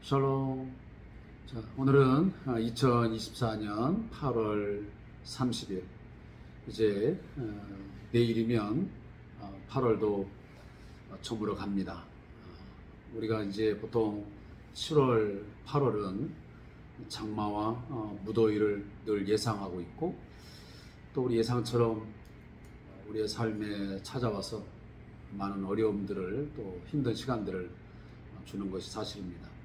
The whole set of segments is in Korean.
샬롬. 자, 오늘은 2024년 8월 30일. 이제 내일이면 8월도 저물어 갑니다. 우리가 이제 보통 7월, 8월은 장마와 무더위를 늘 예상하고 있고, 또 우리 예상처럼 우리의 삶에 찾아와서 많은 어려움들을, 또 힘든 시간들을 주는 것이 사실입니다.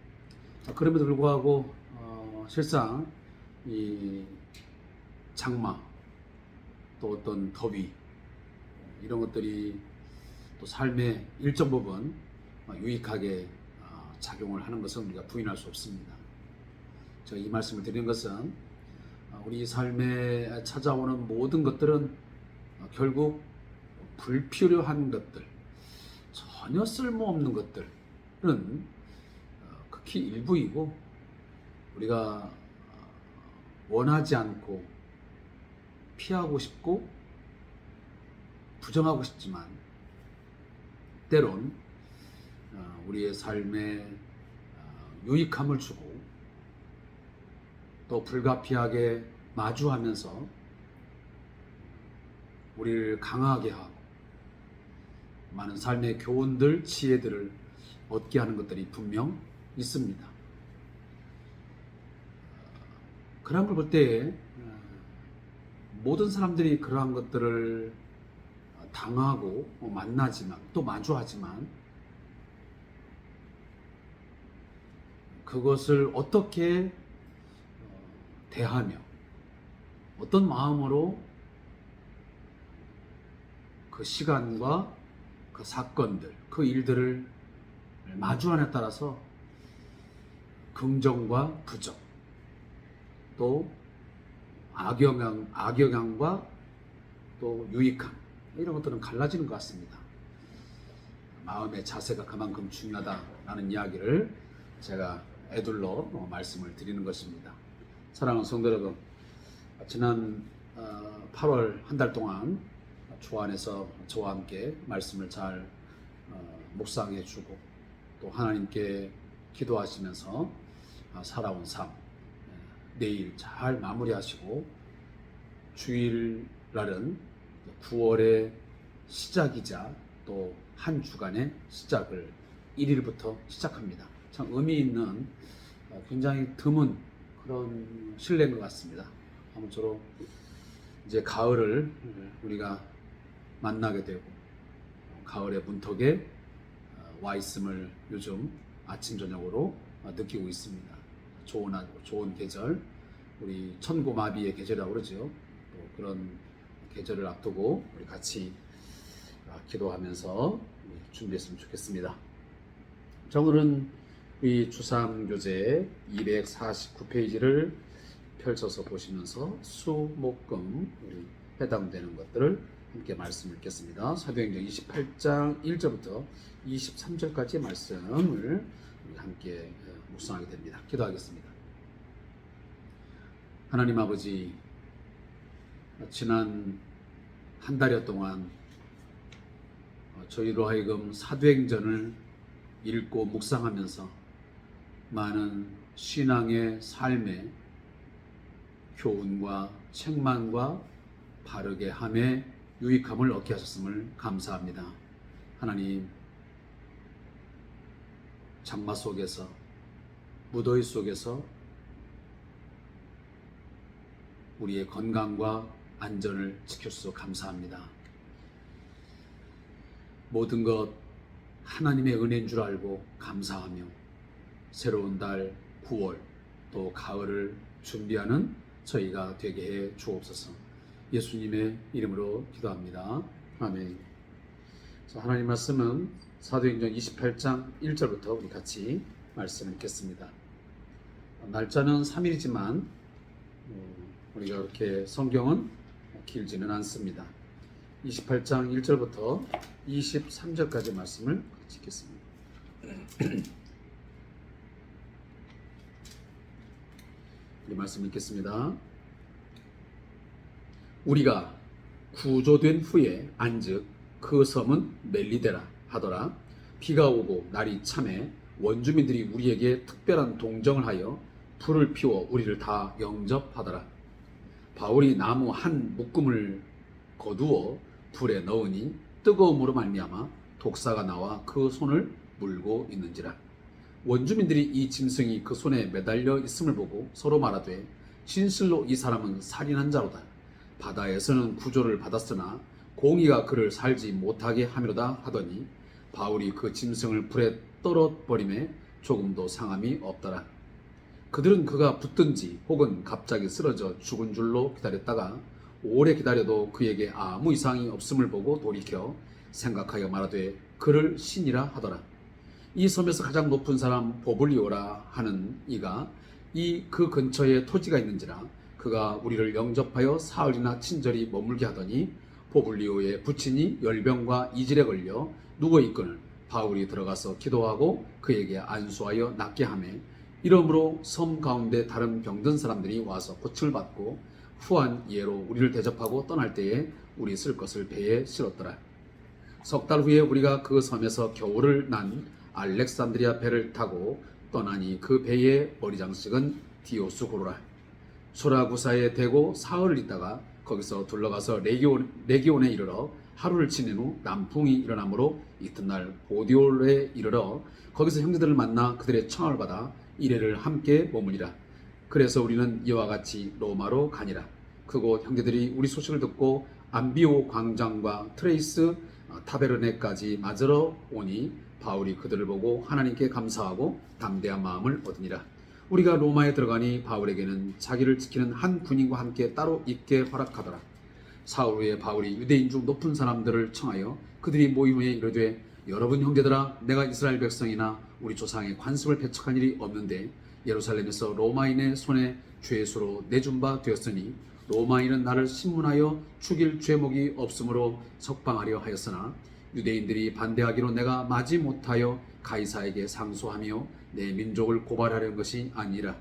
자, 그럼에도 불구하고 실상 이 장마, 또 어떤 더위, 이런 것들이 또 삶의 일정 부분 유익하게 작용을 하는 것은 우리가 부인할 수 없습니다. 제가 이 말씀을 드리는 것은 우리 삶에 찾아오는 모든 것들은 결국 불필요한 것들, 전혀 쓸모없는 것들은 극히 일부이고, 우리가 원하지 않고 피하고 싶고 부정하고 싶지만 때론 우리의 삶에 유익함을 주고, 또 불가피하게 마주하면서 우리를 강하게 하고 많은 삶의 교훈들, 지혜들을 얻게 하는 것들이 분명 있습니다. 그런 걸 볼 때 모든 사람들이 그러한 것들을 당하고 만나지만, 또 마주하지만, 그것을 어떻게 대하며 어떤 마음으로 그 시간과 그 사건들, 그 일들을 마주하냐에 따라서 긍정과 부정, 또 악영향과 또 유익함, 이런 것들은 갈라지는 것 같습니다. 마음의 자세가 그만큼 중요하다라는 이야기를 제가 애둘러 말씀을 드리는 것입니다. 사랑하는 성도 여러분, 지난 8월 한 달 동안 주 안에서 저와 함께 말씀을 잘 묵상해 주고, 또 하나님께 기도하시면서 살아온 삶, 내일 잘 마무리하시고, 주일날은 9월의 시작이자 또 한 주간의 시작을 1일부터 시작합니다. 참 의미 있는 굉장히 드문 그런 신뢰인 것 같습니다. 아무쪼록 이제 가을을 우리가 만나게 되고, 가을의 문턱에 와 있음을 요즘 아침 저녁으로 느끼고 있습니다. 좋은 계절, 우리 천고마비의 계절이라고 그러죠. 또 그런 계절을 앞두고 우리 같이 기도하면서 준비했으면 좋겠습니다. 자, 오늘은 이 주삼교재 249페이지를 펼쳐서 보시면서 수목금 해당되는 것들을 함께 말씀을 읽겠습니다. 사도행전 28장 1절부터 23절까지의 말씀을 함께 묵상하게 됩니다. 기도하겠습니다. 하나님 아버지, 지난 한 달여 동안 저희로 하여금 사도행전을 읽고 묵상하면서 많은 신앙의 삶의 교훈과 책망과 바르게 함에 유익함을 얻게 하셨음을 감사합니다. 하나님, 장마 속에서, 무더위 속에서 우리의 건강과 안전을 지켜주셔서 감사합니다. 모든 것 하나님의 은혜인 줄 알고 감사하며 새로운 달 9월 또 가을을 준비하는 저희가 되게 해 주옵소서. 예수님의 이름으로 기도합니다. 아멘. 자, 하나님 말씀은 사도행전 28장 1절부터 우리 같이 말씀 읽겠습니다. 날짜는 3일이지만 우리가 그렇게 성경은 길지는 않습니다. 28장 1절부터 23절까지 말씀을 같이 읽겠습니다. 이 말씀 읽겠습니다. 우리가 구조된 후에 안즉 그 섬은 멜리데라 하더라. 비가 오고 날이 참해 원주민들이 우리에게 특별한 동정을 하여 불을 피워 우리를 다 영접하더라. 바울이 나무 한 묶음을 거두어 불에 넣으니 뜨거움으로 말미암아 독사가 나와 그 손을 물고 있는지라. 원주민들이 이 짐승이 그 손에 매달려 있음을 보고 서로 말하되 진실로 이 사람은 살인한 자로다. 바다에서는 구조를 받았으나 공의가 그를 살지 못하게 하미로다 하더니 바울이 그 짐승을 불에 떨어버림에 조금도 상함이 없더라. 그들은 그가 붙든지 혹은 갑자기 쓰러져 죽은 줄로 기다렸다가 오래 기다려도 그에게 아무 이상이 없음을 보고 돌이켜 생각하여 말하되 그를 신이라 하더라. 이 섬에서 가장 높은 사람 보블리오라 하는 이가 그 근처에 토지가 있는지라 그가 우리를 영접하여 사흘이나 친절히 머물게 하더니 보블리오의 부친이 열병과 이질에 걸려 누워있거늘 바울이 들어가서 기도하고 그에게 안수하여 낫게 하매 이러므로 섬 가운데 다른 병든 사람들이 와서 고침을 받고 후한 예로 우리를 대접하고 떠날 때에 우리 쓸 것을 배에 실었더라. 석 달 후에 우리가 그 섬에서 겨울을 난 알렉산드리아 배를 타고 떠나니 그 배의 머리장식은 디오스고로라. 소라구사에 대고 사흘을 있다가 거기서 둘러가서 레기온에 이르러 하루를 지낸 후 남풍이 일어나므로 이튿날 보디올에 이르러 거기서 형제들을 만나 그들의 청함을 받아 이래를 함께 머무니라. 그래서 우리는 이와 같이 로마로 가니라. 그곳 형제들이 우리 소식을 듣고 암비오 광장과 트레이스 타베르네까지 맞으러 오니 바울이 그들을 보고 하나님께 감사하고 담대한 마음을 얻으니라. 우리가 로마에 들어가니 바울에게는 자기를 지키는 한 군인과 함께 따로 있게 허락하더라. 사흘 후에 바울이 유대인 중 높은 사람들을 청하여 그들이 모임에 이르되 여러분 형제들아, 내가 이스라엘 백성이나 우리 조상의 관습을 배척한 일이 없는데 예루살렘에서 로마인의 손에 죄수로 내준 바 되었으니 로마인은 나를 신문하여 죽일 죄목이 없으므로 석방하려 하였으나 유대인들이 반대하기로 내가 마지 못하여 가이사에게 상소하며 내 민족을 고발하려는 것이 아니라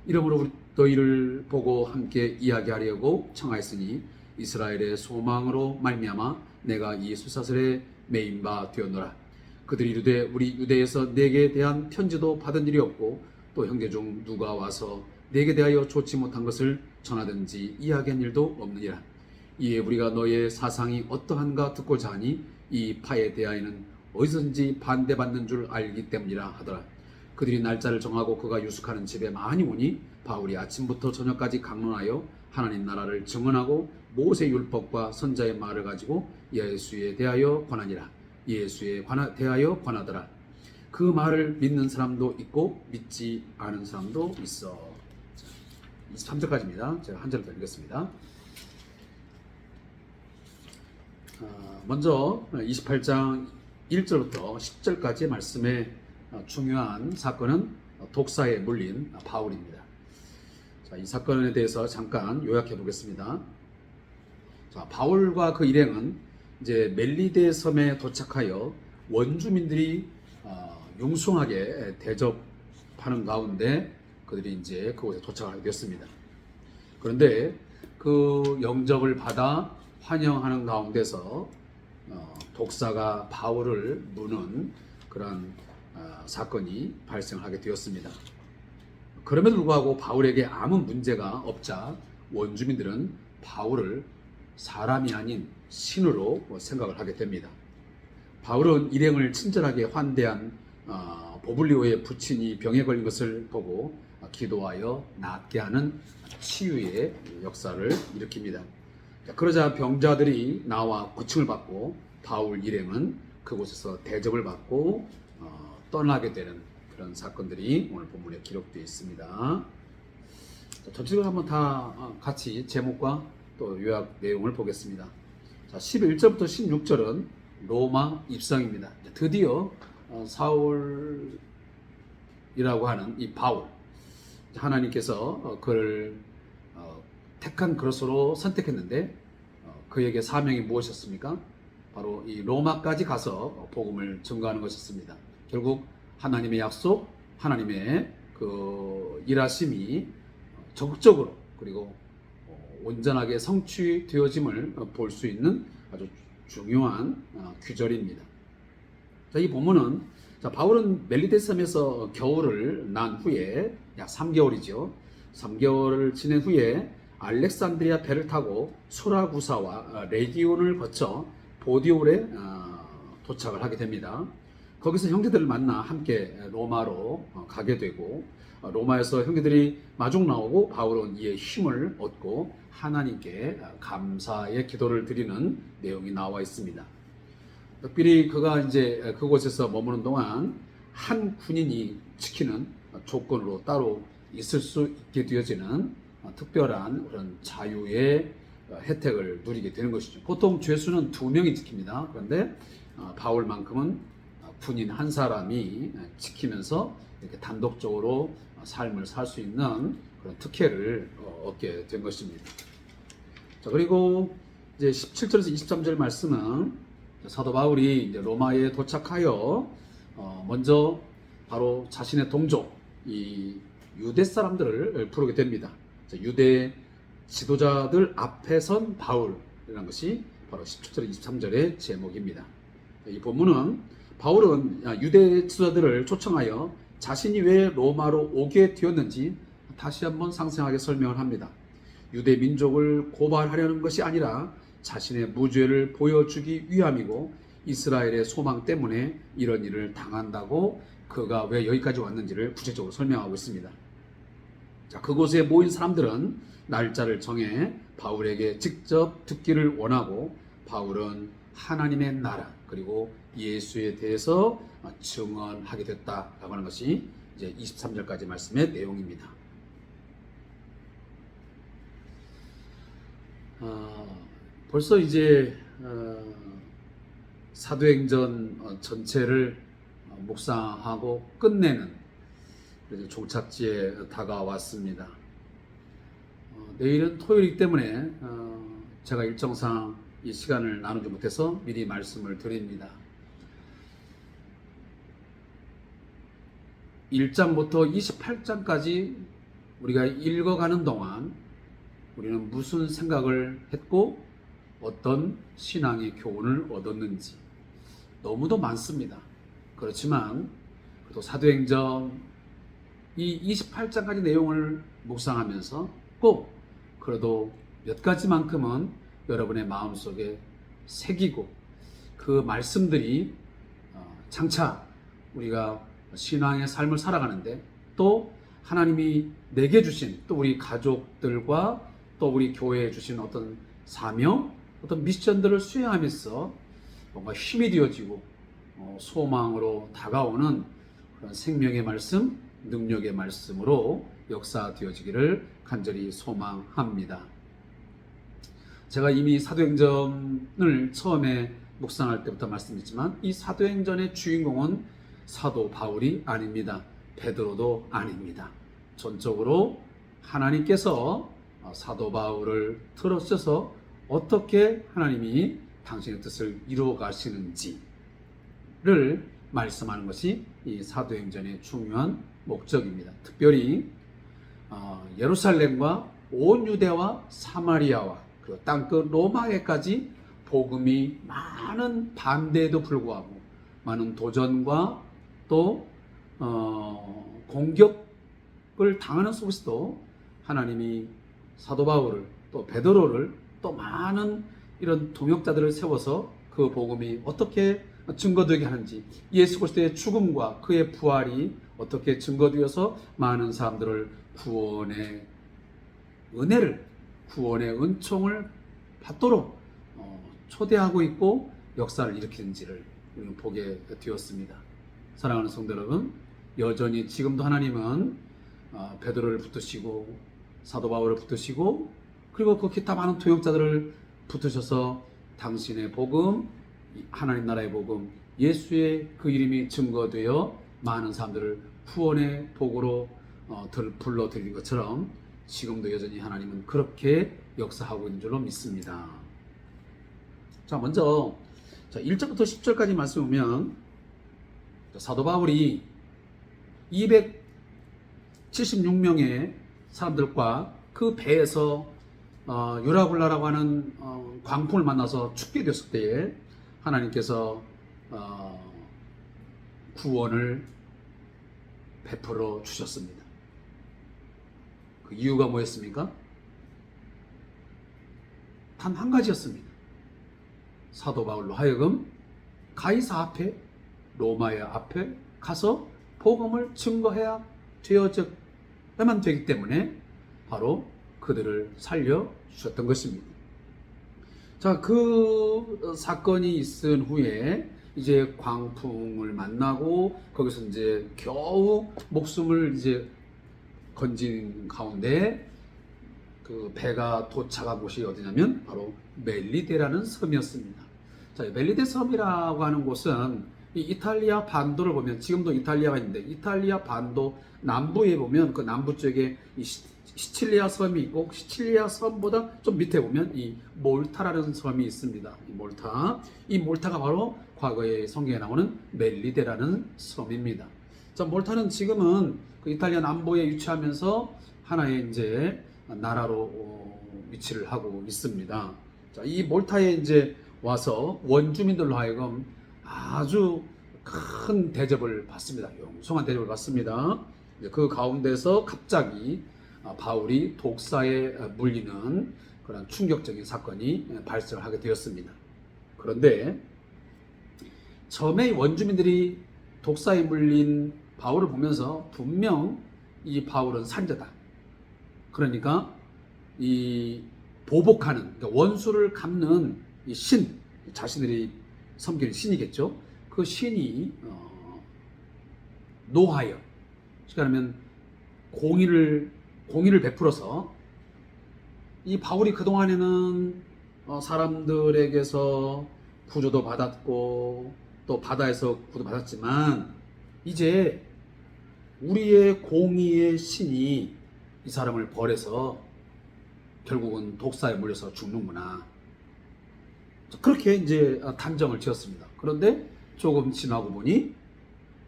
이러므로 너희를 보고 함께 이야기하려고 청하였으니 이스라엘의 소망으로 말미암아 내가 이 수사슬에 메인 바 되었노라. 그들이 이르되 우리 유대에서 내게 대한 편지도 받은 일이 없고 또 형제 중 누가 와서 내게 대하여 좋지 못한 것을 전하든지 이야기한 일도 없느니라. 이에 우리가 너의 사상이 어떠한가 듣고자 하니 이 파에 대하여는 어디서든지 반대받는 줄 알기 때문이라 하더라. 그들이 날짜를 정하고 그가 유숙하는 집에 많이 오니 바울이 아침부터 저녁까지 강론하여 하나님 나라를 증언하고 모세 율법과 선자의 말을 가지고 예수에 대하여 권하니라. 예수에 대하여 권하더라. 그 말을 믿는 사람도 있고 믿지 않은 사람도 있어. 23절까지입니다. 제가 한 절을 더 읽겠습니다. 먼저 28장 1절부터 10절까지의 말씀의 중요한 사건은 독사에 물린 바울입니다. 자, 이 사건에 대해서 잠깐 요약해 보겠습니다. 자, 바울과 그 일행은 이제 멜리데 섬에 도착하여 원주민들이 융숭하게 대접하는 가운데 그들이 이제 그곳에 도착하게 되었습니다. 그런데 그 영접을 받아 환영하는 가운데서 독사가 바울을 무는 그런 사건이 발생하게 되었습니다. 그럼에도 불구하고 바울에게 아무 문제가 없자 원주민들은 바울을 사람이 아닌 신으로 생각을 하게 됩니다. 바울은 일행을 친절하게 환대한 보블리오의 부친이 병에 걸린 것을 보고 기도하여 낫게 하는 치유의 역사를 일으킵니다. 그러자 병자들이 나와 고침을 받고 바울 일행은 그곳에서 대접을 받고 떠나게 되는 그런 사건들이 오늘 본문에 기록되어 있습니다. 전체적으로 한번 다 같이 제목과 또 요약 내용을 보겠습니다. 자, 11절부터 16절은 로마 입성입니다. 드디어 사울이라고 하는 이 바울, 하나님께서 그를 택한 그릇으로 선택했는데 그에게 사명이 무엇이었습니까? 바로 이 로마까지 가서 복음을 전가하는 것이었습니다. 결국 하나님의 약속, 하나님의 그 일하심이 적극적으로 그리고 온전하게 성취되어짐을 볼 수 있는 아주 중요한 규절입니다. 자, 이 본문은 자, 바울은 멜리데 섬에서 겨울을 난 후에 약 3개월이죠. 3개월을 지낸 후에 알렉산드리아 배를 타고 수라구사와 레기온을 거쳐 보디올에 도착을 하게 됩니다. 거기서 형제들을 만나 함께 로마로 가게 되고, 로마에서 형제들이 마중 나오고 바울은 이에 힘을 얻고 하나님께 감사의 기도를 드리는 내용이 나와 있습니다. 특별히 그가 이제 그곳에서 머무는 동안 한 군인이 지키는 조건으로 따로 있을 수 있게 되어지는 특별한 그런 자유의 혜택을 누리게 되는 것이죠. 보통 죄수는 2명이 지킵니다. 그런데 바울만큼은 군인 한 사람이 지키면서 이렇게 단독적으로 삶을 살 수 있는 그런 특혜를 얻게 된 것입니다. 자, 그리고 이제 17절에서 23절 말씀은 사도 바울이 이제 로마에 도착하여 먼저 바로 자신의 동족 이 유대 사람들을 부르게 됩니다. 유대 지도자들 앞에 선 바울이라는 것이 바로 17절 23절의 제목입니다. 이 본문은 바울은 유대 지도자들을 초청하여 자신이 왜 로마로 오게 되었는지 다시 한번 상세하게 설명을 합니다. 유대 민족을 고발하려는 것이 아니라 자신의 무죄를 보여주기 위함이고, 이스라엘의 소망 때문에 이런 일을 당한다고 그가 왜 여기까지 왔는지를 구체적으로 설명하고 있습니다. 자, 그곳에 모인 사람들은 날짜를 정해 바울에게 직접 듣기를 원하고, 바울은 하나님의 나라 그리고 예수에 대해서 증언하게 됐다라고 하는 것이 이제 23절까지 말씀의 내용입니다. 벌써 이제 사도행전 전체를 묵상하고 끝내는 종착지에 다가왔습니다. 내일은 토요일이기 때문에 제가 일정상 이 시간을 나누지 못해서 미리 말씀을 드립니다. 1장부터 28장까지 우리가 읽어가는 동안 우리는 무슨 생각을 했고 어떤 신앙의 교훈을 얻었는지 너무도 많습니다. 그렇지만 또 사도행전 이 28장까지 내용을 묵상하면서 꼭 그래도 몇 가지만큼은 여러분의 마음속에 새기고, 그 말씀들이 장차 우리가 신앙의 삶을 살아가는데 또 하나님이 내게 주신, 또 우리 가족들과 또 우리 교회에 주신 어떤 사명, 어떤 미션들을 수행하면서 뭔가 힘이 되어지고 소망으로 다가오는 그런 생명의 말씀, 능력의 말씀으로 역사되어지기를 간절히 소망합니다. 제가 이미 사도행전을 처음에 묵상할 때부터 말씀드렸지만 이 사도행전의 주인공은 사도 바울이 아닙니다. 베드로도 아닙니다. 전적으로 하나님께서 사도 바울을 틀어주셔서 어떻게 하나님이 당신의 뜻을 이루어 가시는지를 말씀하는 것이 이 사도행전의 중요한 목적입니다. 특별히 예루살렘과 온 유대와 사마리아와 그리고 땅끝 로마에까지 복음이 많은 반대에도 불구하고, 많은 도전과 또 공격을 당하는 속에서도 하나님이 사도 바울을 또 베드로를 또 많은 이런 동역자들을 세워서 그 복음이 어떻게 증거되게 하는지, 예수 그리스도의 죽음과 그의 부활이 어떻게 증거되어서 많은 사람들을 구원의 은혜를, 구원의 은총을 받도록 초대하고 있고 역사를 일으키는지를 우리는 보게 되었습니다. 사랑하는 성도 여러분, 여전히 지금도 하나님은 베드로를 붙드시고 사도 바울을 붙드시고 그리고 그 기타 많은 도역자들을 붙으셔서 당신의 복음, 하나님 나라의 복음, 예수의 그 이름이 증거되어 많은 사람들을 구원의 복으로 불러들인 것처럼 지금도 여전히 하나님은 그렇게 역사하고 있는 줄로 믿습니다. 자, 먼저 1절부터 10절까지 말씀 보면 사도 바울이 276명의 사람들과 그 배에서 유라굴라라고 하는 광풍을 만나서 죽게 됐을 때에 하나님께서 구원을 베풀어 주셨습니다. 그 이유가 뭐였습니까? 단 한 가지였습니다. 사도 바울로 하여금 가이사 앞에, 로마의 앞에 가서 복음을 증거해야 되어야만 되기 때문에 바로 그들을 살려 주셨던 것입니다. 자, 그 사건이 있은 후에 이제 광풍을 만나고 거기서 이제 겨우 목숨을 이제 건진 가운데 그 배가 도착한 곳이 어디냐면 바로 멜리데라는 섬이었습니다. 자, 멜리데 섬이라고 하는 곳은 이 이탈리아 반도를 보면, 지금도 이탈리아가 있는데 이탈리아 반도 남부에 보면 그 남부 쪽에 이 시칠리아 섬이 있고, 시칠리아 섬보다 좀 밑에 보면 이 몰타라는 섬이 있습니다. 이 몰타가 바로 과거에 성경에 나오는 멜리데라는 섬입니다. 자, 몰타는 지금은 그 이탈리아 남부에 위치하면서 하나의 이제 나라로 위치를 하고 있습니다. 자, 이 몰타에 이제 와서 원주민들로 하여금 아주 큰 대접을 받습니다. 영성한 대접을 받습니다. 그 가운데서 갑자기 바울이 독사에 물리는 그런 충격적인 사건이 발생을 하게 되었습니다. 그런데 처음에 원주민들이 독사에 물린 바울을 보면서 분명 이 바울은 산자다. 그러니까 이 보복하는, 그러니까 원수를 갚는 이 신, 자신들이 섬기는 신이겠죠. 그 신이 노하여, 그러니까 공의를 베풀어서 이 바울이 그동안에는 사람들에게서 구조도 받았고 또 바다에서 구도 받았지만 이제 우리의 공의의 신이 이 사람을 벌해서 결국은 독사에 물려서 죽는구나. 그렇게 이제 단정을 지었습니다. 그런데 조금 지나고 보니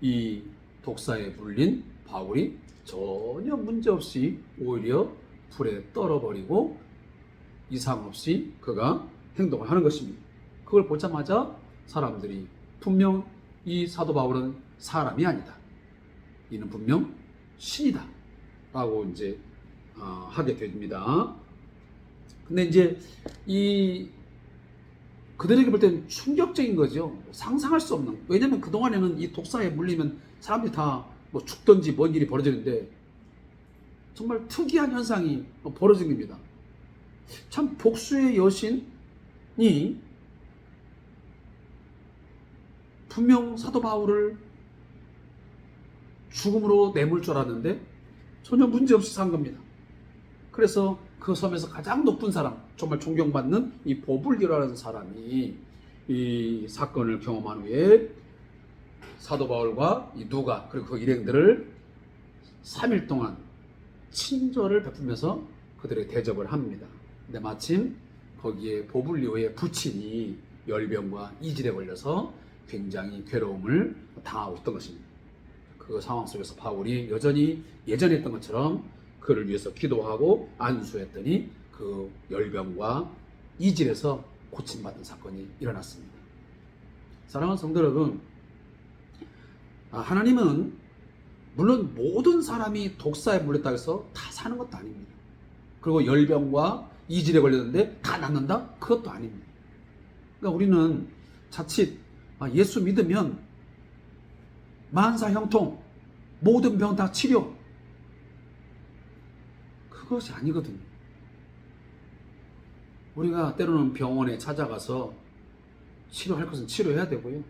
이 독사에 물린 바울이 전혀 문제없이 오히려 불에 떨어버리고 이상 없이 그가 행동을 하는 것입니다. 그걸 보자마자 사람들이 분명 이 사도 바울은 사람이 아니다. 이는 분명 신이다. 라고 이제 하게 됩니다. 근데 이제 그들에게 볼 때는 충격적인 거죠. 상상할 수 없는. 왜냐면 그동안에는 이 독사에 물리면 사람들이 다 뭐 죽든지 뭔 일이 벌어지는데 정말 특이한 현상이 벌어진 겁니다. 참 복수의 여신이 분명 사도 바울을 죽음으로 내몰 줄 알았는데 전혀 문제없이 산 겁니다. 그래서 그 섬에서 가장 높은 사람, 정말 존경받는 이 보불리라는 사람이 이 사건을 경험한 후에 사도 바울과 이 누가 그리고 그 일행들을 3일 동안 친절을 베풀면서 그들의 대접을 합니다. 근데 마침 거기에 보불리오의 부친이 열병과 이질에 걸려서 굉장히 괴로움을 당하고 있던 것입니다. 그 상황 속에서 바울이 여전히 예전에 했던 것처럼 그를 위해서 기도하고 안수했더니 그 열병과 이질에서 고침받은 사건이 일어났습니다. 사랑하는 성도 여러분, 하나님은 물론 모든 사람이 독사에 물렸다고 해서 다 사는 것도 아닙니다. 그리고 열병과 이질에 걸렸는데 다 낫는다? 그것도 아닙니다. 그러니까 우리는 자칫 예수 믿으면 만사 형통, 모든 병 다 치료, 그것이 아니거든요. 우리가 때로는 병원에 찾아가서 치료할 것은 치료해야 되고요.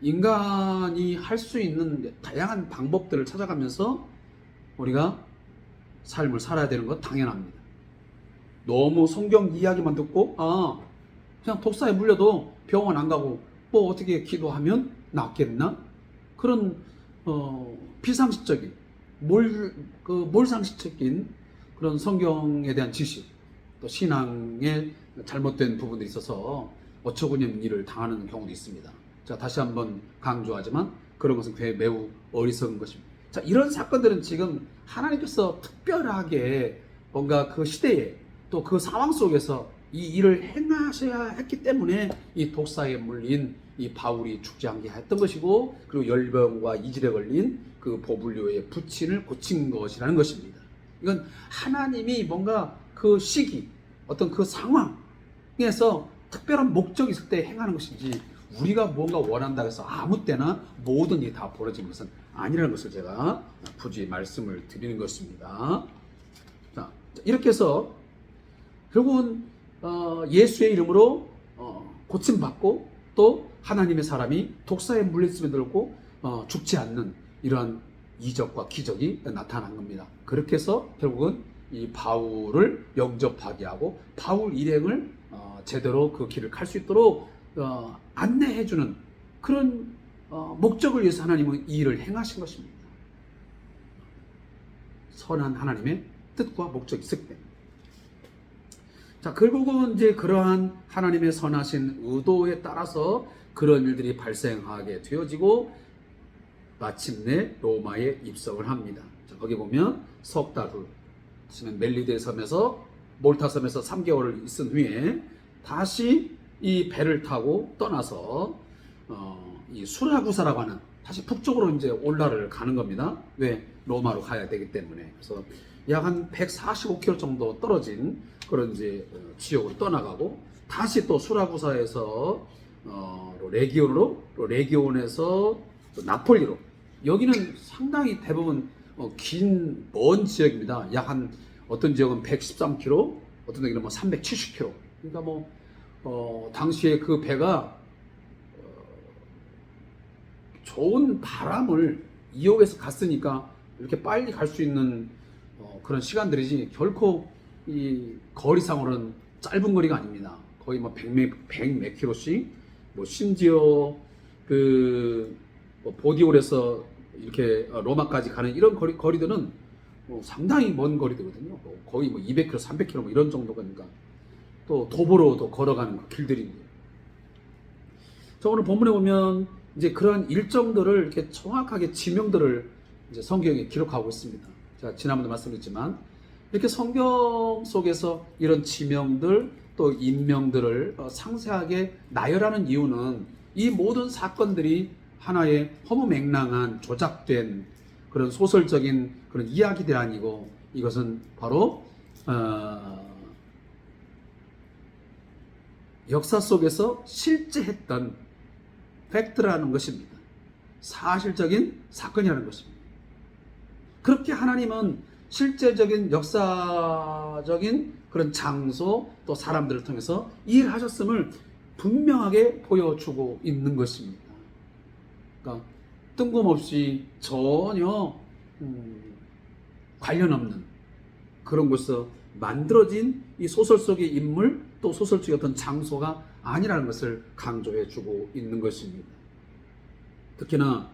인간이 할 수 있는 다양한 방법들을 찾아가면서 우리가 삶을 살아야 되는 건 당연합니다. 너무 성경 이야기만 듣고 그냥 독사에 물려도 병원 안 가고 뭐 어떻게 기도하면 낫겠나? 그런 비상식적인 몰상식적인 그런 성경에 대한 지식, 또 신앙에 잘못된 부분들이 있어서 어처구니없는 일을 당하는 경우도 있습니다. 자, 다시 한번 강조하지만 그런 것은 매우 어리석은 것입니다. 자, 이런 사건들은 지금 하나님께서 특별하게 뭔가 그 시대에 또 그 상황 속에서 이 일을 행하셔야 했기 때문에 이 독사에 물린 이 바울이 죽지 않게 했던 것이고, 그리고 열병과 이질에 걸린 그 보블리오의 부친을 고친 것이라는 것입니다. 이건 하나님이 뭔가 그 시기, 어떤 그 상황에서 특별한 목적이 있을 때 행하는 것이지, 우리가 뭔가 원한다고 해서 아무 때나 모든 일이 다 벌어지는 것은 아니라는 것을 제가 굳이 말씀을 드리는 것입니다. 자, 이렇게 해서 결국은 예수의 이름으로 고침받고, 또 하나님의 사람이 독사에 물렸음에 들고 죽지 않는 이러한 이적과 기적이 나타난 겁니다. 그렇게 해서 결국은 이 바울을 영접하게 하고 바울 일행을 제대로 그 길을 갈 수 있도록 안내해주는 그런 목적을 위해서 하나님은 이 일을 행하신 것입니다. 선한 하나님의 뜻과 목적이 있을 때. 자, 결국은 이제 그러한 하나님의 선하신 의도에 따라서 그런 일들이 발생하게 되어지고 마침내 로마에 입성을 합니다. 자, 거기 보면 석 달 후, 멜리데 섬에서 몰타 섬에서 3개월을 있은 후에 다시 이 배를 타고 떠나서 이 수라구사라고 하는, 다시 북쪽으로 이제 올라를 가는 겁니다. 왜? 로마로 가야 되기 때문에. 그래서 약 한 145km 정도 떨어진 그런 이제 지역으로 떠나가고, 다시 또 수라구사에서 레기온에서 나폴리로, 여기는 상당히 대부분 긴 먼 지역입니다. 약 한 어떤 지역은 113km, 어떤 데는 뭐 370km. 그러니까 당시에 그 배가 좋은 바람을 이용해서 갔으니까 이렇게 빨리 갈 수 있는 그런 시간들이지, 결코 이 거리상으로는 짧은 거리가 아닙니다. 거의 뭐 100몇 킬로씩, 심지어 보디올에서 이렇게 로마까지 가는 이런 거리들은 상당히 먼 거리들거든요. 거의 200km, 300km 이런 정도니까, 또 도보로도 걸어가는 길들입니다. 자, 오늘 본문에 보면 이제 그러한 일정들을 이렇게 정확하게 지명들을 이제 성경에 기록하고 있습니다. 제가 지난번에 말씀드렸지만, 이렇게 성경 속에서 이런 지명들 또 인명들을 상세하게 나열하는 이유는 이 모든 사건들이 하나의 허무맹랑한 조작된 그런 소설적인 그런 이야기들이 아니고, 이것은 바로 역사 속에서 실제 했던 팩트라는 것입니다. 사실적인 사건이라는 것입니다. 그렇게 하나님은 실제적인 역사적인 그런 장소 또 사람들을 통해서 일하셨음을 분명하게 보여주고 있는 것입니다. 그러니까 뜬금없이 전혀 관련 없는 그런 곳에서 만들어진 이 소설 속의 인물 또 소설 속의 어떤 장소가 아니라는 것을 강조해 주고 있는 것입니다. 특히나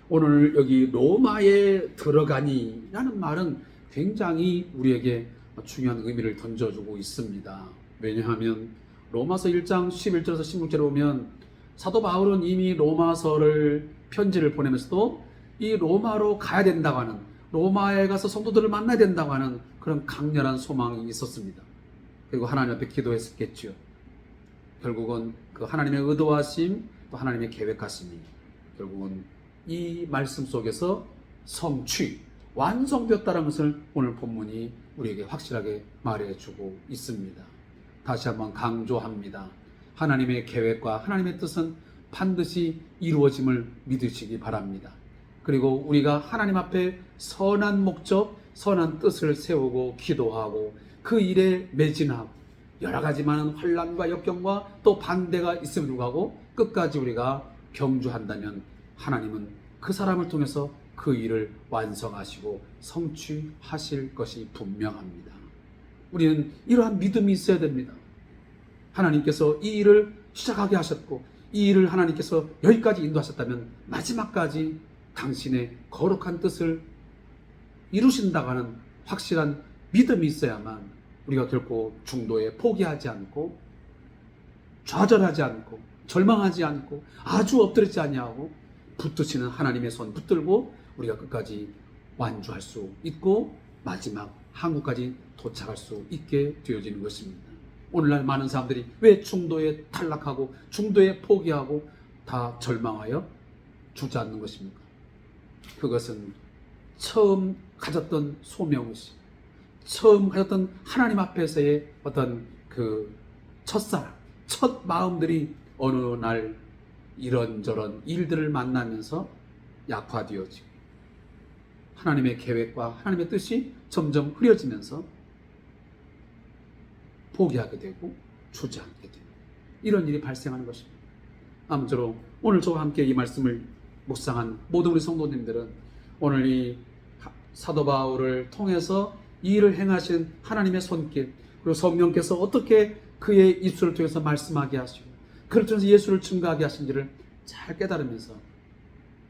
오늘 여기 로마에 들어가니 라는 말은 굉장히 우리에게 중요한 의미를 던져주고 있습니다. 왜냐하면 로마서 1장 11절에서 16절에 보면 사도 바울은 이미 로마서를 편지를 보내면서도 이 로마로 가야 된다고 하는, 로마에 가서 성도들을 만나야 된다고 하는 그런 강렬한 소망이 있었습니다. 그리고 하나님 앞에 기도했겠죠. 결국은 그 하나님의 의도하심 또 하나님의 계획하심이 결국은 이 말씀 속에서 성취, 완성되었다는 것을 오늘 본문이 우리에게 확실하게 말해주고 있습니다. 다시 한번 강조합니다. 하나님의 계획과 하나님의 뜻은 반드시 이루어짐을 믿으시기 바랍니다. 그리고 우리가 하나님 앞에 선한 목적, 선한 뜻을 세우고 기도하고 그 일에 매진하고 여러 가지 많은 환난과 역경과 또 반대가 있음에도 불구하고 끝까지 우리가 경주한다면 하나님은 그 사람을 통해서 그 일을 완성하시고 성취하실 것이 분명합니다. 우리는 이러한 믿음이 있어야 됩니다. 하나님께서 이 일을 시작하게 하셨고 이 일을 하나님께서 여기까지 인도하셨다면 마지막까지 당신의 거룩한 뜻을 이루신다고 하는 확실한 믿음이 있어야만 우리가 결코 중도에 포기하지 않고 좌절하지 않고 절망하지 않고 아주 엎드리지 아니하고 붙드시는 하나님의 손 붙들고 우리가 끝까지 완주할 수 있고 마지막 항구까지 도착할 수 있게 되어지는 것입니다. 오늘날 많은 사람들이 왜 중도에 탈락하고 중도에 포기하고 다 절망하여 주저앉는 것입니까? 그것은 처음 가졌던 소명의식, 처음 가졌던 하나님 앞에서의 어떤 그 첫사랑, 첫 마음들이 어느 날 이런저런 일들을 만나면서 약화되어지고 하나님의 계획과 하나님의 뜻이 점점 흐려지면서 포기하게 되고 주저앉게 됩니다. 이런 일이 발생하는 것입니다. 아무쪼록 오늘 저와 함께 이 말씀을 묵상한 모든 우리 성도님들은 오늘 이 사도 바울을 통해서 이 일을 행하신 하나님의 손길, 그리고 성령께서 어떻게 그의 입술을 통해서 말씀하게 하시고 그를 통해서 예수를 증거하게 하신지를 잘 깨달으면서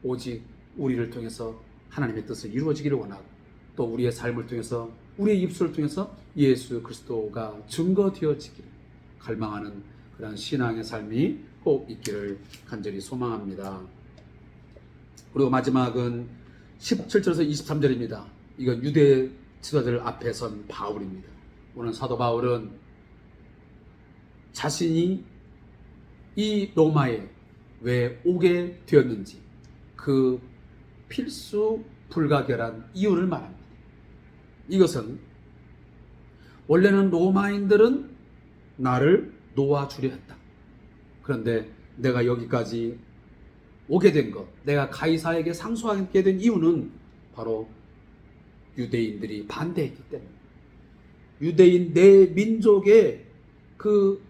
오직 우리를 통해서 하나님의 뜻을 이루어지기를 원하고 또 우리의 삶을 통해서 우리의 입술을 통해서 예수 그리스도가 증거되어지기를 갈망하는 그런 신앙의 삶이 꼭 있기를 간절히 소망합니다. 그리고 마지막은 17절에서 23절입니다. 이건 유대 지도자들 앞에 선 바울입니다. 오늘 사도 바울은 자신이 이 로마에 왜 오게 되었는지 그 필수 불가결한 이유를 말합니다. 이것은 원래는 로마인들은 나를 놓아주려 했다. 그런데 내가 여기까지 오게 된 것, 내가 가이사에게 상소하게 된 이유는 바로 유대인들이 반대했기 때문에 유대인 내 민족의 그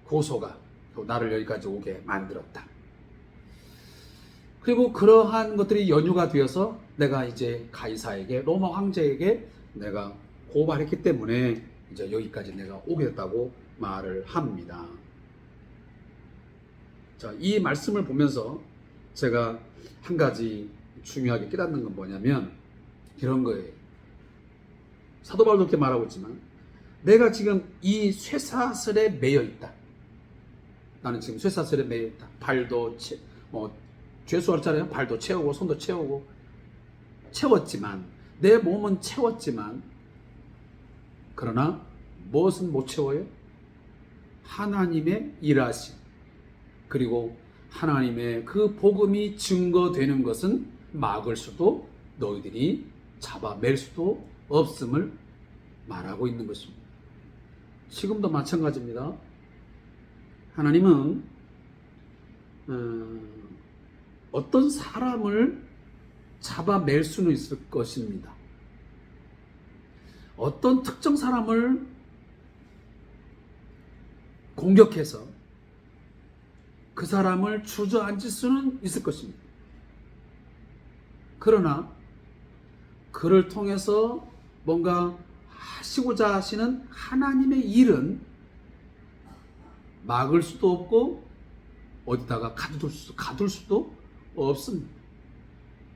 고소가 나를 여기까지 오게 만들었다. 그리고 그러한 것들이 연유가 되어서 내가 이제 가이사에게 로마 황제에게 내가 고발했기 때문에 이제 여기까지 내가 오게 됐다고 말을 합니다. 자, 이 말씀을 보면서 제가 한 가지 중요하게 깨닫는 건 뭐냐면 이런 거예요. 사도 바울도 그렇게 말하고 있지만 내가 지금 이 쇠사슬에 매여 있다. 나는 지금 쇠사슬에 매여 있다. 발도 죄수할잖아요. 발도 채우고 손도 채우고 채웠지만 내 몸은 채웠지만 그러나 무엇은 못 채워요? 하나님의 일하심 그리고 하나님의 그 복음이 증거되는 것은 막을 수도 너희들이 잡아맬 수도 없음을 말하고 있는 것입니다. 지금도 마찬가지입니다. 하나님은 어떤 사람을 잡아맬 수는 있을 것입니다. 어떤 특정 사람을 공격해서 그 사람을 주저앉을 수는 있을 것입니다. 그러나 그를 통해서 뭔가 하시고자 하시는 하나님의 일은 막을 수도 없고 어디다가 가둘 수도 없습니다.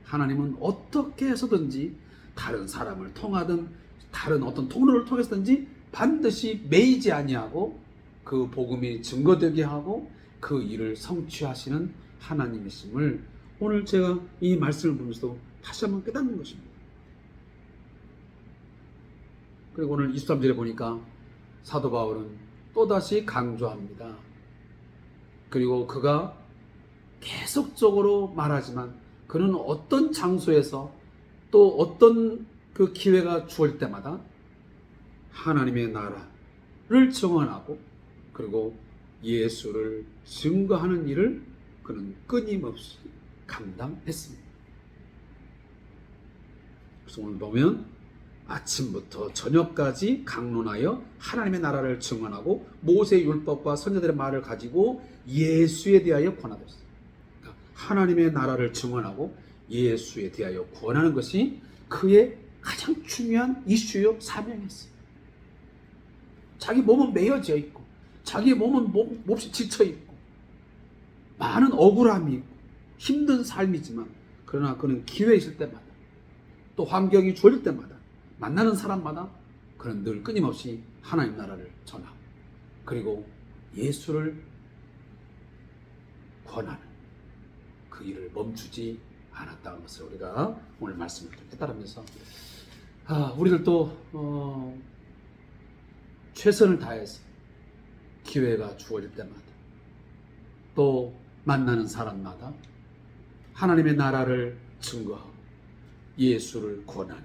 하나님은 어떻게 해서든지 다른 사람을 통하든 다른 어떤 통로를 통해서든지 반드시 매이지 아니하고 그 복음이 증거되게 하고 그 일을 성취하시는 하나님이심을 오늘 제가 이 말씀을 보면서 다시 한번 깨닫는 것입니다. 그리고 오늘 23절에 보니까 사도 바울은 또다시 강조합니다. 그리고 그가 계속적으로 말하지만 그는 어떤 장소에서 또 어떤 그 기회가 주어질 때마다 하나님의 나라를 증언하고 그리고 예수를 증거하는 일을 그는 끊임없이 감당했습니다. 그래서 오늘 보면 아침부터 저녁까지 강론하여 하나님의 나라를 증언하고 모세의 율법과 선지자들의 말을 가지고 예수에 대하여 권하였습니다. 그러니까 하나님의 나라를 증언하고 예수에 대하여 권하는 것이 그의 가장 중요한 이슈요 사명이었어요. 자기 몸은 매여져 있고 자기 몸은 몹시 지쳐 있고 많은 억울함이 있고 힘든 삶이지만 그러나 그는 기회 있을 때마다 또 환경이 주어질 때마다 만나는 사람마다 그는 늘 끊임없이 하나님 나라를 전하고 그리고 예수를 권하는 그 일을 멈추지 않았다는 것을 우리가 오늘 말씀을 깨달으면서 우리들도 최선을 다해서 기회가 주어질 때마다 또 만나는 사람마다 하나님의 나라를 증거하고 예수를 권하는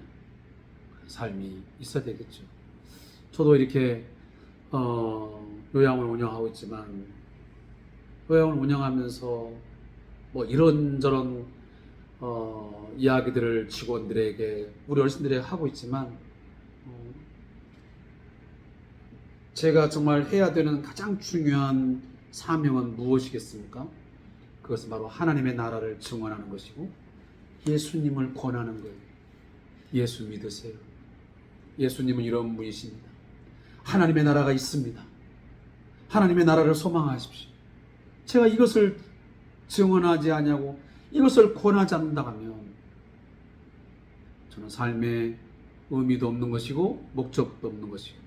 삶이 있어야 되겠죠. 저도 이렇게 요양을 운영하고 있지만 요양을 운영하면서 뭐 이런저런 이야기들을 직원들에게 우리 어르신들에게 하고 있지만 제가 정말 해야 되는 가장 중요한 사명은 무엇이겠습니까? 그것은 바로 하나님의 나라를 증언하는 것이고 예수님을 권하는 거예요. 예수 믿으세요. 예수님은 이런 분이십니다. 하나님의 나라가 있습니다. 하나님의 나라를 소망하십시오. 제가 이것을 증언하지 않냐고 이것을 권하지 않는다 하면 저는 삶에 의미도 없는 것이고 목적도 없는 것이고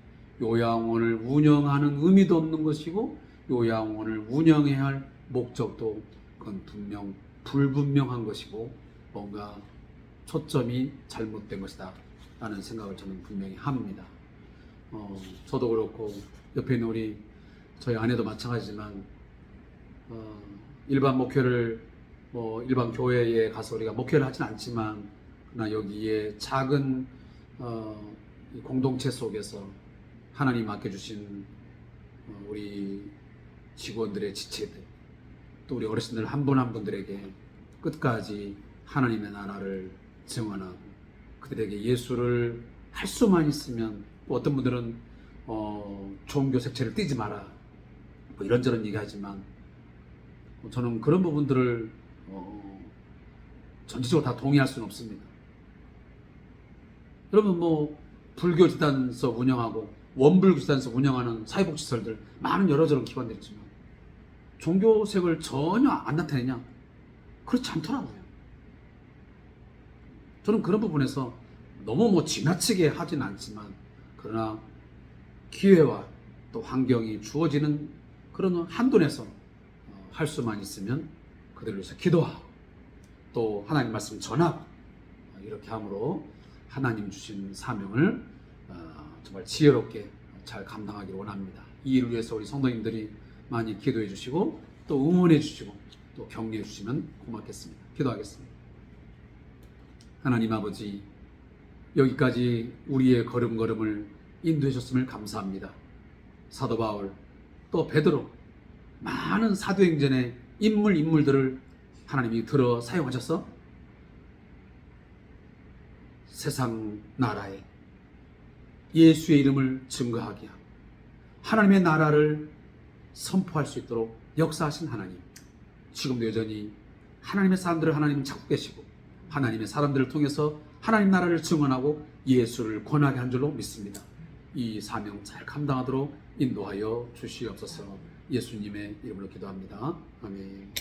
요양원을 운영하는 의미도 없는 것이고 요양원을 운영해야 할 목적도 그건 분명 불분명한 것이고 뭔가 초점이 잘못된 것이다 라는 생각을 저는 분명히 합니다. 저도 그렇고 옆에 있는 우리 저희 아내도 마찬가지지만 일반 목회를 일반 교회에 가서 우리가 목회를 하진 않지만 그러나 여기에 작은 공동체 속에서 하나님 맡겨주신 우리 직원들의 지체들 또 우리 어르신들 한 분 한 분들에게 끝까지 하나님의 나라를 증언하고 그들에게 예수를 할 수만 있으면 어떤 분들은 종교 색채를 띠지 마라 뭐 이런저런 얘기하지만 저는 그런 부분들을 전체적으로 다 동의할 수는 없습니다. 여러분 불교 집단서 운영하고 원불교 집단서 운영하는 사회복지시설들 많은 여러저런 기관들이 있지만 종교색을 전혀 안 나타내냐? 그렇지 않더라고요. 저는 그런 부분에서 너무 지나치게 하진 않지만 그러나 기회와 또 환경이 주어지는 그런 한도 내에서 할 수만 있으면 그들을 위해서 기도하고 또 하나님 말씀 전하고 이렇게 함으로 하나님 주신 사명을 정말 지혜롭게 잘 감당하기를 원합니다. 이 일을 위해서 우리 성도님들이 많이 기도해 주시고 또 응원해 주시고 또 격려해 주시면 고맙겠습니다. 기도하겠습니다. 하나님 아버지, 여기까지 우리의 걸음걸음을 인도해 주셨음을 감사합니다. 사도 바울 또 베드로 많은 사도행전의 인물들을 하나님이 들어 사용하셔서 세상 나라에 예수의 이름을 증거하게 하고 하나님의 나라를 선포할 수 있도록 역사하신 하나님, 지금도 여전히 하나님의 사람들을 하나님은 찾고 계시고 하나님의 사람들을 통해서 하나님 나라를 증언하고 예수를 권하게 한 줄로 믿습니다. 이 사명 잘 감당하도록 인도하여 주시옵소서. 예수님의 이름으로 기도합니다. 아멘.